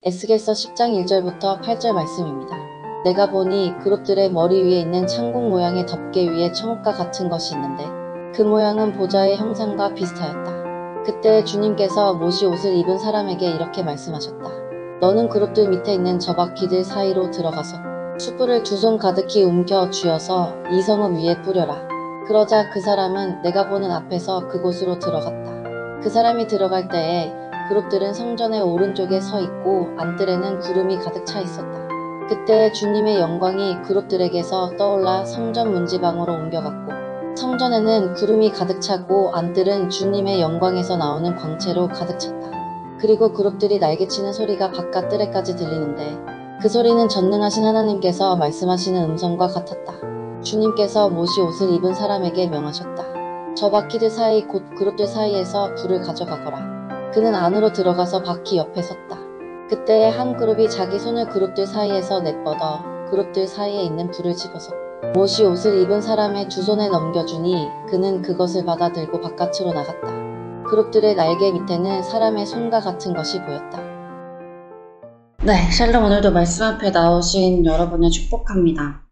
에스겔서 10장 1절부터 8절 말씀입니다. 내가 보니 그룹들의 머리 위에 있는 창공 모양의 덮개 위에 청과 같은 것이 있는데 그 모양은 보좌의 형상과 비슷하였다. 그때 주님께서 못이 옷을 입은 사람에게 이렇게 말씀하셨다. 너는 그룹들 밑에 있는 저 바퀴들 사이로 들어가서 숯불을 2손 가득히 움켜 쥐어서 이 성읍 위에 뿌려라. 그러자 그 사람은 내가 보는 앞에서 그곳으로 들어갔다. 그 사람이 들어갈 때에 그룹들은 성전의 오른쪽에 서 있고 안뜰에는 구름이 가득 차 있었다. 그때 주님의 영광이 그룹들에게서 떠올라 성전 문지방으로 옮겨갔고 성전에는 구름이 가득 차고 안뜰은 주님의 영광에서 나오는 광채로 가득 찼다. 그리고 그룹들이 날개치는 소리가 바깥 뜰에까지 들리는데 그 소리는 전능하신 하나님께서 말씀하시는 음성과 같았다. 주님께서 못이 옷을 입은 사람에게 명하셨다. 저 바퀴들 사이 곧 그룹들 사이에서 불을 가져가거라. 그는 안으로 들어가서 바퀴 옆에 섰다. 그때 한 그룹이 자기 손을 그룹들 사이에서 내뻗어 그룹들 사이에 있는 불을 집어서 못이 옷을 입은 사람의 2손에 넘겨주니 그는 그것을 받아 들고 바깥으로 나갔다. 그룹들의 날개 밑에는 사람의 손과 같은 것이 보였다. 네, 샬롬. 오늘도 말씀 앞에 나오신 여러분을 축복합니다.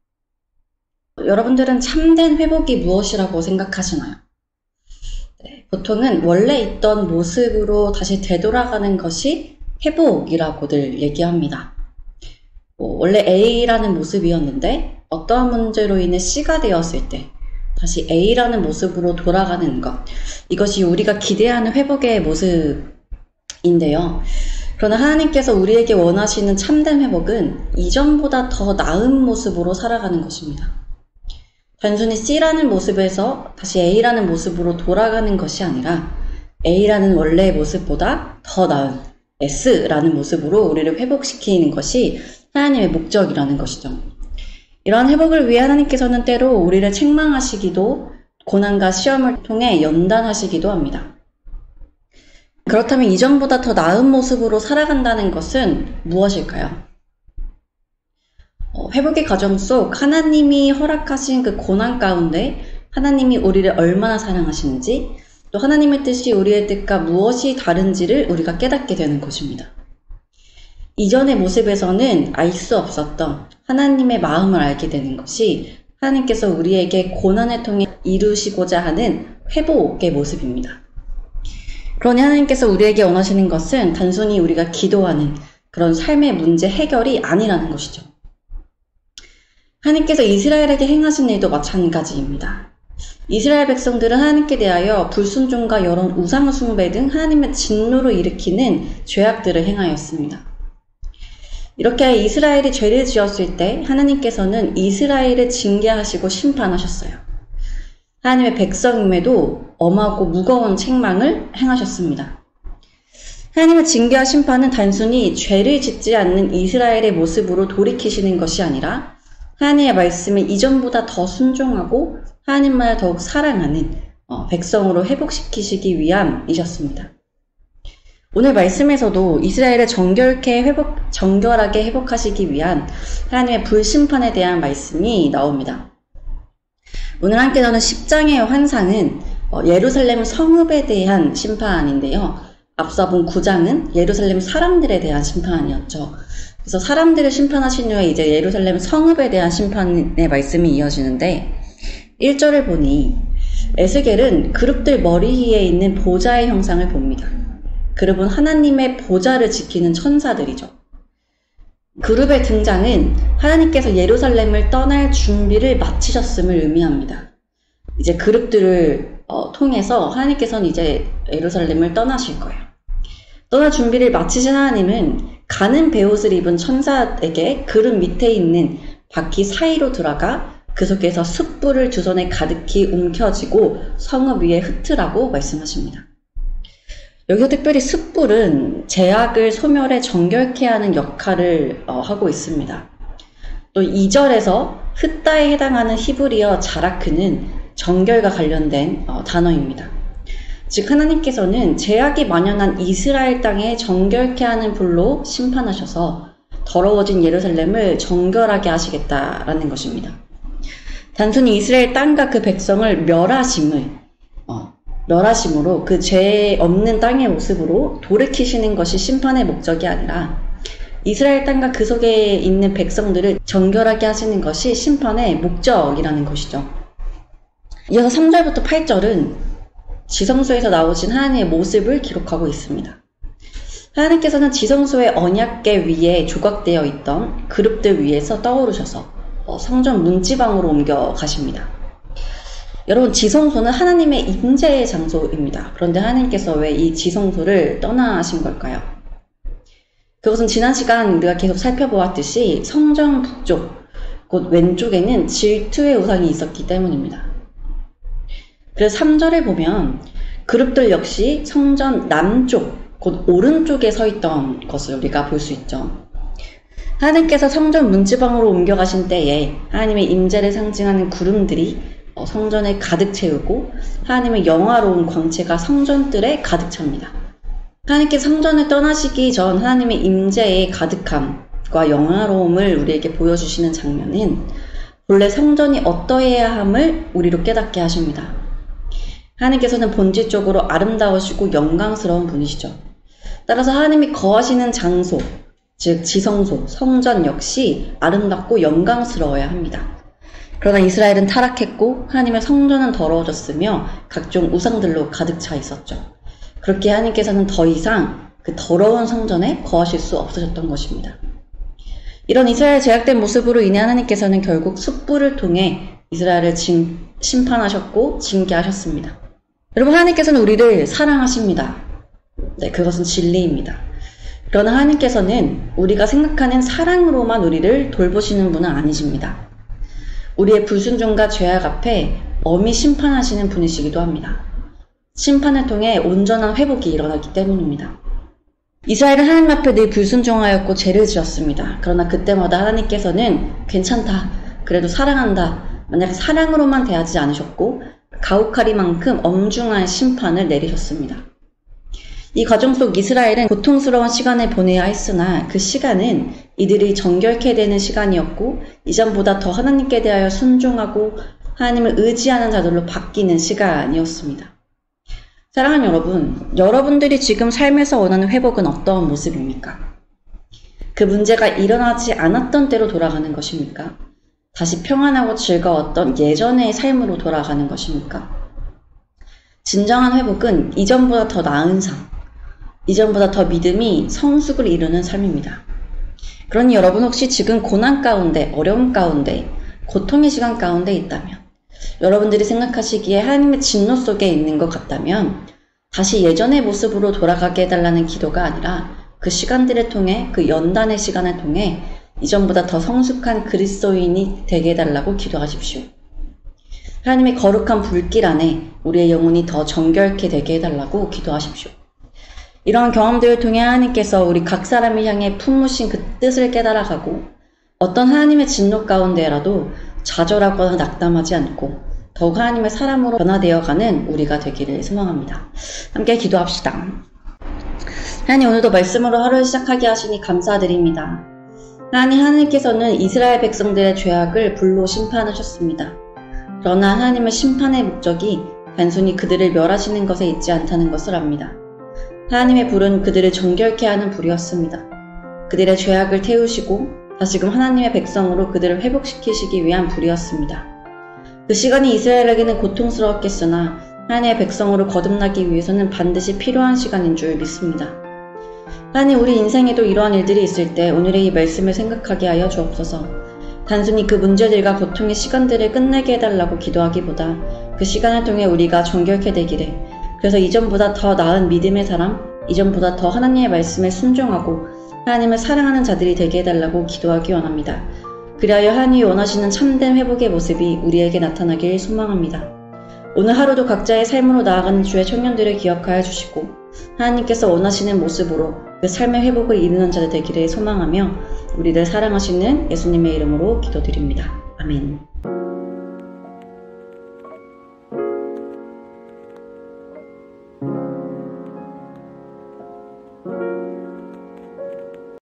여러분들은 참된 회복이 무엇이라고 생각하시나요? 네, 보통은 원래 있던 모습으로 다시 되돌아가는 것이 회복이라고들 얘기합니다. 원래 A라는 모습이었는데 어떠한 문제로 인해 C가 되었을 때 다시 A라는 모습으로 돌아가는 것, 이것이 우리가 기대하는 회복의 모습인데요. 그러나 하나님께서 우리에게 원하시는 참된 회복은 이전보다 더 나은 모습으로 살아가는 것입니다. 단순히 C라는 모습에서 다시 A라는 모습으로 돌아가는 것이 아니라 A라는 원래의 모습보다 더 나은 S라는 모습으로 우리를 회복시키는 것이 하나님의 목적이라는 것이죠. 이러한 회복을 위해 하나님께서는 때로 우리를 책망하시기도 고난과 시험을 통해 연단하시기도 합니다. 그렇다면 이전보다 더 나은 모습으로 살아간다는 것은 무엇일까요? 회복의 과정 속 하나님이 허락하신 그 고난 가운데 하나님이 우리를 얼마나 사랑하시는지, 또 하나님의 뜻이 우리의 뜻과 무엇이 다른지를 우리가 깨닫게 되는 것입니다. 이전의 모습에서는 알 수 없었던 하나님의 마음을 알게 되는 것이 하나님께서 우리에게 고난을 통해 이루시고자 하는 회복의 모습입니다. 그러니 하나님께서 우리에게 원하시는 것은 단순히 우리가 기도하는 그런 삶의 문제 해결이 아니라는 것이죠. 하나님께서 이스라엘에게 행하신 일도 마찬가지입니다. 이스라엘 백성들은 하나님께 대하여 불순종과 여러 우상 숭배 등 하나님의 진노를 일으키는 죄악들을 행하였습니다. 이렇게 이스라엘이 죄를 지었을 때 하나님께서는 이스라엘을 징계하시고 심판하셨어요. 하나님의 백성임에도 엄하고 무거운 책망을 행하셨습니다. 하나님의 징계와 심판은 단순히 죄를 짓지 않는 이스라엘의 모습으로 돌이키시는 것이 아니라 하나님의 말씀을 이전보다 더 순종하고 하나님만을 더욱 사랑하는 백성으로 회복시키시기 위함이셨습니다. 오늘 말씀에서도 이스라엘을 정결하게 회복하시기 위한 하나님의 불심판에 대한 말씀이 나옵니다. 오늘 함께 나눈 10장의 환상은 예루살렘 성읍에 대한 심판인데요. 앞서 본 9장은 예루살렘 사람들에 대한 심판이었죠. 그래서 사람들을 심판하신 후에 이제 예루살렘 성읍에 대한 심판의 말씀이 이어지는데 1절을 보니 에스겔은 그룹들 머리 위에 있는 보좌의 형상을 봅니다. 그룹은 하나님의 보좌를 지키는 천사들이죠. 그룹의 등장은 하나님께서 예루살렘을 떠날 준비를 마치셨음을 의미합니다. 이제 그룹들을 통해서 하나님께서는 이제 예루살렘을 떠나실 거예요. 떠날 준비를 마치신 하나님은 가는 베옷을 입은 천사에게 그룹 밑에 있는 바퀴 사이로 들어가 그 속에서 숯불을 2손에 가득히 움켜쥐고 성읍 위에 흩으라고 말씀하십니다. 여기서 특별히 숯불은 죄악을 소멸해 정결케 하는 역할을 하고 있습니다. 또 2절에서 흩다에 해당하는 히브리어 자라크는 정결과 관련된 단어입니다. 즉 하나님께서는 죄악이 만연한 이스라엘 땅에 정결케 하는 불로 심판하셔서 더러워진 예루살렘을 정결하게 하시겠다라는 것입니다. 단순히 이스라엘 땅과 그 백성을 멸하심으로 그 죄 없는 땅의 모습으로 돌이키시는 것이 심판의 목적이 아니라 이스라엘 땅과 그 속에 있는 백성들을 정결하게 하시는 것이 심판의 목적이라는 것이죠. 이어서 3절부터 8절은 지성소에서 나오신 하나님의 모습을 기록하고 있습니다. 하나님께서는 지성소의 언약궤 위에 조각되어 있던 그룹들 위에서 떠오르셔서 성전 문지방으로 옮겨 가십니다. 여러분, 지성소는 하나님의 임재의 장소입니다. 그런데 하나님께서 왜 이 지성소를 떠나신 걸까요? 그것은 지난 시간 우리가 계속 살펴보았듯이 성전 북쪽, 곧 왼쪽에는 질투의 우상이 있었기 때문입니다. 그래서 3절에 보면 그룹들 역시 성전 남쪽, 곧 오른쪽에 서 있던 것을 우리가 볼 수 있죠. 하나님께서 성전 문지방으로 옮겨가신 때에 하나님의 임재를 상징하는 구름들이 성전에 가득 채우고 하나님의 영화로운 광채가 성전들에 가득 찹니다. 하나님께서 성전을 떠나시기 전 하나님의 임재의 가득함과 영화로움을 우리에게 보여주시는 장면은 본래 성전이 어떠해야 함을 우리로 깨닫게 하십니다. 하나님께서는 본질적으로 아름다우시고 영광스러운 분이시죠. 따라서 하나님이 거하시는 장소, 즉 지성소, 성전 역시 아름답고 영광스러워야 합니다. 그러나 이스라엘은 타락했고 하나님의 성전은 더러워졌으며 각종 우상들로 가득 차 있었죠. 그렇게 하나님께서는 더 이상 그 더러운 성전에 거하실 수 없으셨던 것입니다. 이런 이스라엘 제약된 모습으로 인해 하나님께서는 결국 숯불을 통해 이스라엘을 심판하셨고 징계하셨습니다. 여러분, 하나님께서는 우리를 사랑하십니다. 네, 그것은 진리입니다. 그러나 하나님께서는 우리가 생각하는 사랑으로만 우리를 돌보시는 분은 아니십니다. 우리의 불순종과 죄악 앞에 엄히 심판하시는 분이시기도 합니다. 심판을 통해 온전한 회복이 일어나기 때문입니다. 이스라엘은 하나님 앞에 늘 불순종하였고 죄를 지었습니다. 그러나 그때마다 하나님께서는 괜찮다, 그래도 사랑한다, 만약 사랑으로만 대하지 않으셨고 가혹하리만큼 엄중한 심판을 내리셨습니다. 이 과정 속 이스라엘은 고통스러운 시간을 보내야 했으나 그 시간은 이들이 정결케 되는 시간이었고 이전보다 더 하나님께 대하여 순종하고 하나님을 의지하는 자들로 바뀌는 시간이었습니다. 사랑하는 여러분, 여러분들이 지금 삶에서 원하는 회복은 어떤 모습입니까? 그 문제가 일어나지 않았던 때로 돌아가는 것입니까? 다시 평안하고 즐거웠던 예전의 삶으로 돌아가는 것입니까? 진정한 회복은 이전보다 더 나은 삶, 이전보다 더 믿음이 성숙을 이루는 삶입니다. 그러니 여러분, 혹시 지금 고난 가운데, 어려움 가운데, 고통의 시간 가운데 있다면, 여러분들이 생각하시기에 하나님의 진노 속에 있는 것 같다면 다시 예전의 모습으로 돌아가게 해달라는 기도가 아니라 그 시간들을 통해, 그 연단의 시간을 통해 이전보다 더 성숙한 그리스도인이 되게 해달라고 기도하십시오. 하나님의 거룩한 불길 안에 우리의 영혼이 더 정결케 되게 해달라고 기도하십시오. 이러한 경험들을 통해 하나님께서 우리 각 사람을 향해 품으신 그 뜻을 깨달아가고 어떤 하나님의 진노 가운데라도 좌절하거나 낙담하지 않고 더욱 하나님의 사람으로 변화되어가는 우리가 되기를 소망합니다. 함께 기도합시다. 하나님, 오늘도 말씀으로 하루를 시작하게 하시니 감사드립니다. 하나님께서는 이스라엘 백성들의 죄악을 불로 심판하셨습니다. 그러나 하나님의 심판의 목적이 단순히 그들을 멸하시는 것에 있지 않다는 것을 압니다. 하나님의 불은 그들을 정결케 하는 불이었습니다. 그들의 죄악을 태우시고 다시금 하나님의 백성으로 그들을 회복시키시기 위한 불이었습니다. 그 시간이 이스라엘에게는 고통스러웠겠으나 하나님의 백성으로 거듭나기 위해서는 반드시 필요한 시간인 줄 믿습니다. 하나님, 우리 인생에도 이러한 일들이 있을 때 오늘의 이 말씀을 생각하게 하여 주옵소서. 단순히 그 문제들과 고통의 시간들을 끝내게 해달라고 기도하기보다 그 시간을 통해 우리가 정결케 되기를, 그래서 이전보다 더 나은 믿음의 사람, 이전보다 더 하나님의 말씀에 순종하고 하나님을 사랑하는 자들이 되게 해달라고 기도하기 원합니다. 그리하여 하나님이 원하시는 참된 회복의 모습이 우리에게 나타나길 소망합니다. 오늘 하루도 각자의 삶으로 나아가는 주의 청년들을 기억하여 주시고 하나님께서 원하시는 모습으로 그 삶의 회복을 이루는 자들 되기를 소망하며 우리를 사랑하시는 예수님의 이름으로 기도드립니다. 아멘.